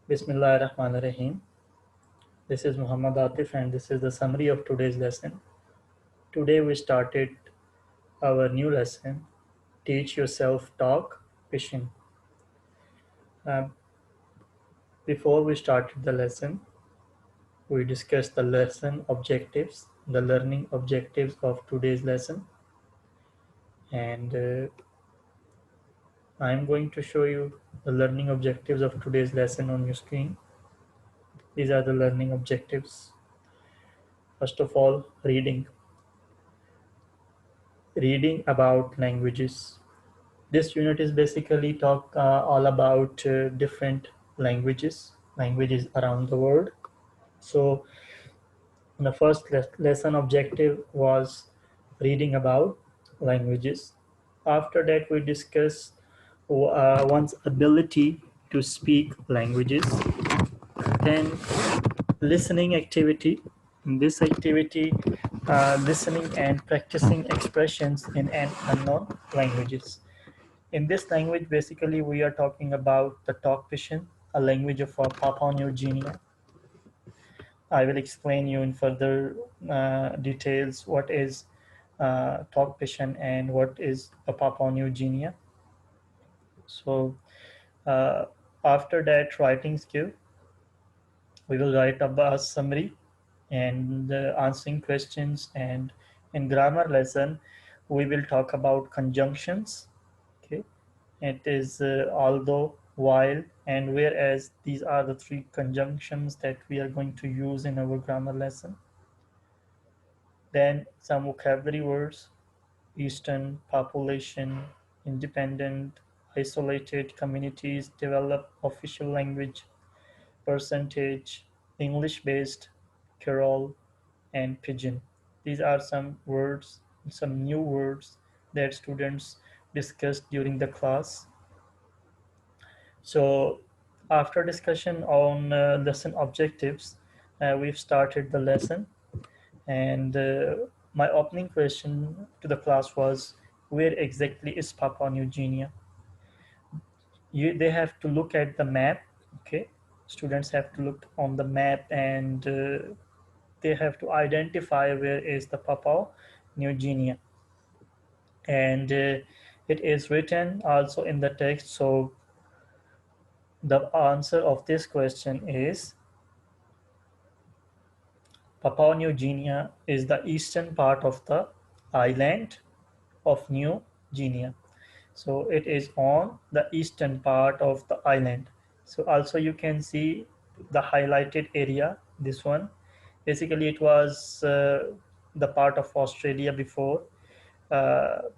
Bismillahirrahmanirrahim. This is Muhammad Atif and this is the summary of today's lesson. Today we started our new lesson, Teach Yourself Talk Pisin. Um, Before we started the lesson, we discussed the lesson objectives, the learning objectives of today's lesson, and I'm going to show you the learning objectives of today's lesson on your screen. These are the learning objectives. First of all, reading. Reading about languages. This unit is basically talk all about different languages around the world. So the first lesson objective was reading about languages. After that, we discuss one's ability to speak languages. Then listening activity. In this activity, listening and practicing expressions in an unknown languages. In this language, basically, we are talking about the Talk Pisin, a language of Papua New Guinea. I will explain you in further details what is Talk Pisin and what is the Papua New Guinea. So uh, after that writing skill, we will write up a summary and answering questions. And in grammar lesson, we will talk about conjunctions. Okay, it is although, while, and whereas. These are the three conjunctions that we are going to use in our grammar lesson. Then some vocabulary words: eastern, population, independent, isolated, communities, developed, official language, percentage, English based, Creole, and Pidgin. These are some words, some new words that students discussed during the class. So after discussion on lesson objectives, we've started the lesson. And my opening question to the class was, where exactly is Papua New Guinea? They have to look at the map. Okay, students have to look on the map, and they have to identify where is the Papua New Guinea. And it is written also in the text. So the answer of this question is, Papua New Guinea is the eastern part of the island of New Guinea. So it is on the eastern part of the island. So also you can see the highlighted area, this one. Basically it was the part of Australia before uh,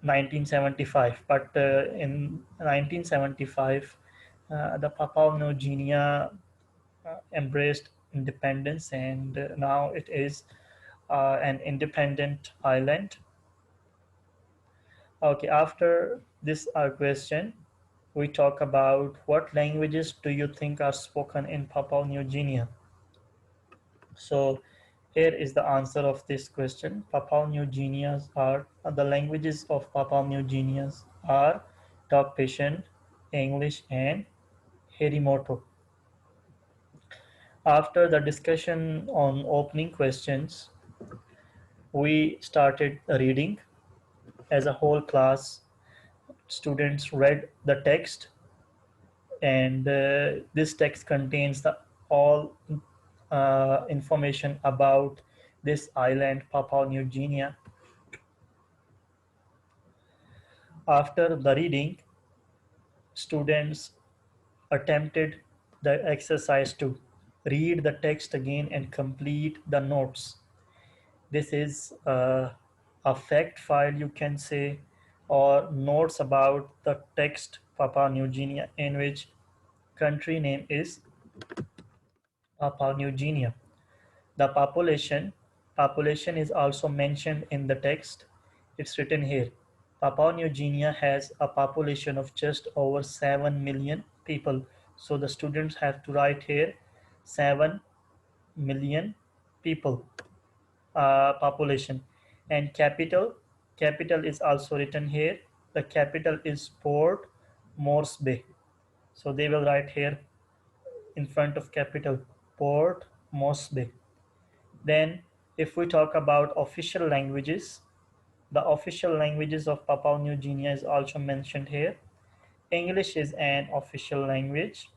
1975, but in 1975 the Papua New Guinea embraced independence, and now it is an independent island. Okay, after this question, we talk about what languages do you think are spoken in Papua New Guinea? So here is the answer of this question. Papua New Guineans are the languages of Papua New Guineans are Tok Pisin, English, and Herimoto. After the discussion on opening questions, we started reading. As a whole class, students read the text, and this text contains the all information about this island, Papua New Guinea. After the reading, students attempted the exercise to read the text again and complete the notes. This is a fact file, you can say, or notes about the text Papua New Guinea, in which country name is Papua New Guinea. The population is also mentioned in the text. It's written here. Papua New Guinea has a population of just over 7 million people. So the students have to write here 7 million people population. And capital is also written here. The capital is Port Moresby. So they will write here in front of capital Port Moresby. Then, if we talk about official languages, the official languages of Papua New Guinea is also mentioned here. English is an official language.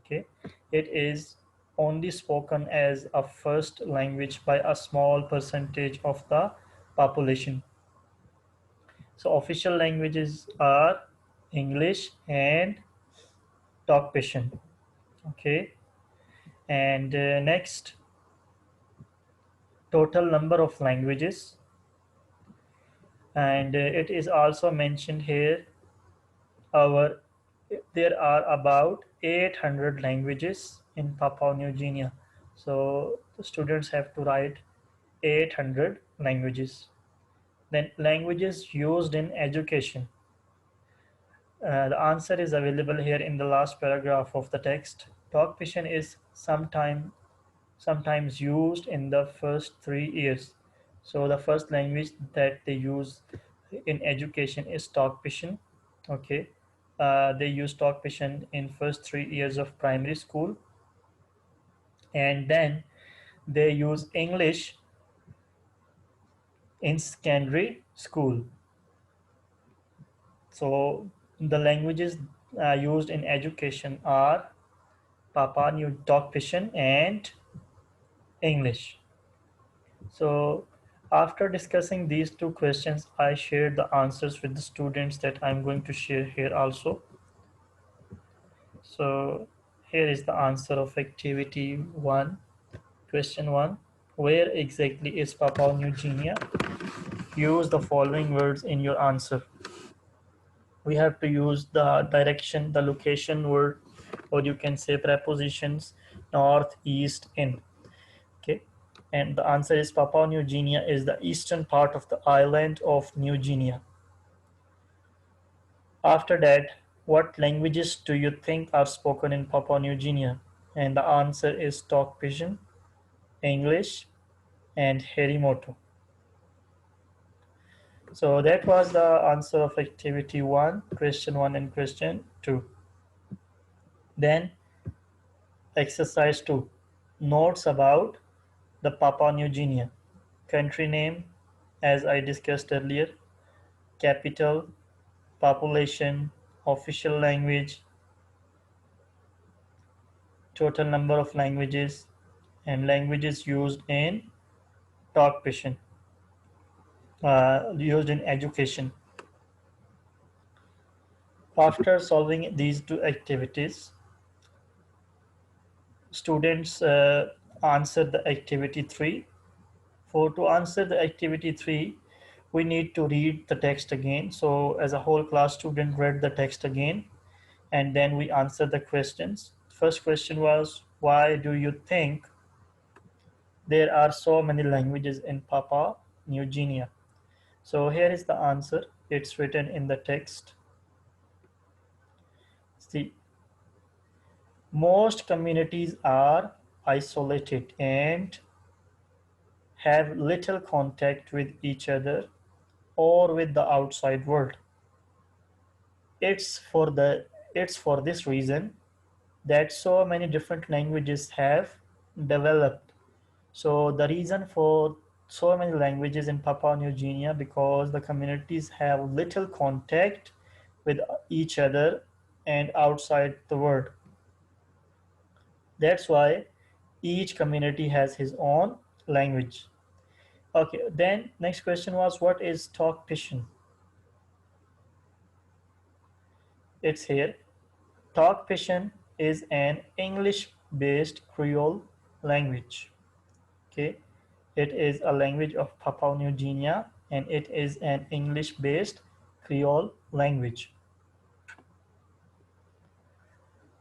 Okay, it is only spoken as a first language by a small percentage of the population. So official languages are English and Tok Pisin. Okay, and next, total number of languages, and it is also mentioned here. Our There are about 800 languages in Papua New Guinea. So the students have to write 800 languages. Then languages used in education. The answer is available here in the last paragraph of the text. Talk Pisin is sometimes used in the first 3 years. So the first language that they use in education is Talk Pisin. Okay, they use Talk Pisin in first 3 years of primary school, and then they use English in secondary school. So the languages used in education are Papa New Talk Pisin and English. So after discussing these two questions, I shared the answers with the students that I'm going to share here also. So here is the answer of activity 1. Question 1. Where exactly is Papua New Guinea? Use the following words in your answer. We have to use the direction, the location word, or you can say prepositions north, east, in. Okay, and the answer is Papua New Guinea is the eastern part of the island of New Guinea. After that, what languages do you think are spoken in Papua New Guinea? And the answer is Tok Pisin, English, and Herimoto. So that was the answer of activity 1, question 1 and question 2. Then exercise 2. Notes about the Papua New Guinea. Country name, as I discussed earlier, capital, population, official language, total number of languages, and languages used in Talk Pisin, used in education. After solving these two activities, students answer the activity 3. For to answer the activity 3, we need to read the text again. So as a whole class, student read the text again, and then we answer the questions. First question was, why do you think there are so many languages in Papua New Guinea? So here is the answer. It's written in the text. See, most communities are isolated and have little contact with each other or with the outside world. It's for the it's for this reason that so many different languages have developed. So the reason for so many languages in Papua New Guinea because the communities have little contact with each other and outside the world. That's why each community has his own language. Okay, then next question was, what is Talk Pisin? It's here. Talk Pisin is an English-based Creole language. Okay, it is a language of Papua New Guinea and it is an English-based Creole language.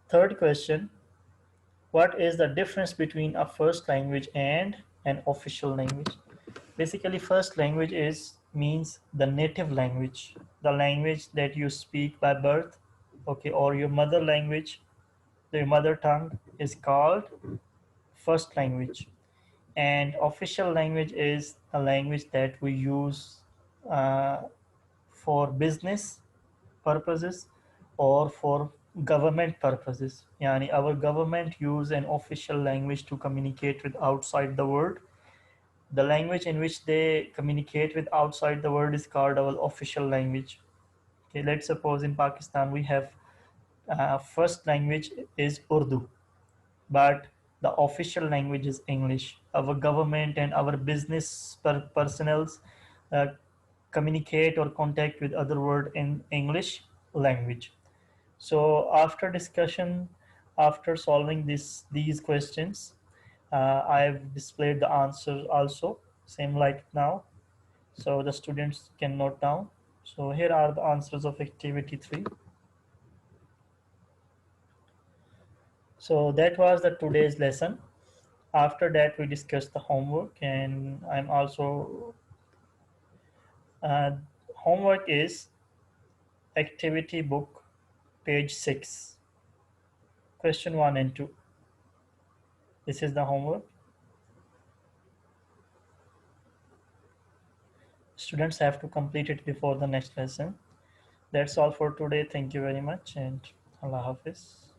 Third question, what is the difference between a first language and an official language? Basically, first language is means the native language, the language that you speak by birth, okay, or your mother language, your mother tongue is called first language. And official language is a language that we use uh, for business purposes or for government purposes, yani our government use an official language to communicate with outside the world. The language in which they communicate with outside the world is called our official language. Okay, let's suppose in Pakistan we have first language is Urdu, but the official language is English. Our government and our business personnels uh, communicate or contact with other world in English language. So after discussion, after solving these questions, I've displayed the answers also, same like now. So the students can note down. So here are the answers of activity 3. So that was the today's lesson. After that, we discussed the homework, and I'm also uh, homework is activity book, page 6, question 1 and 2. This is the homework. Students have to complete it before the next lesson. That's all for today. Thank you very much, and Allah Hafiz.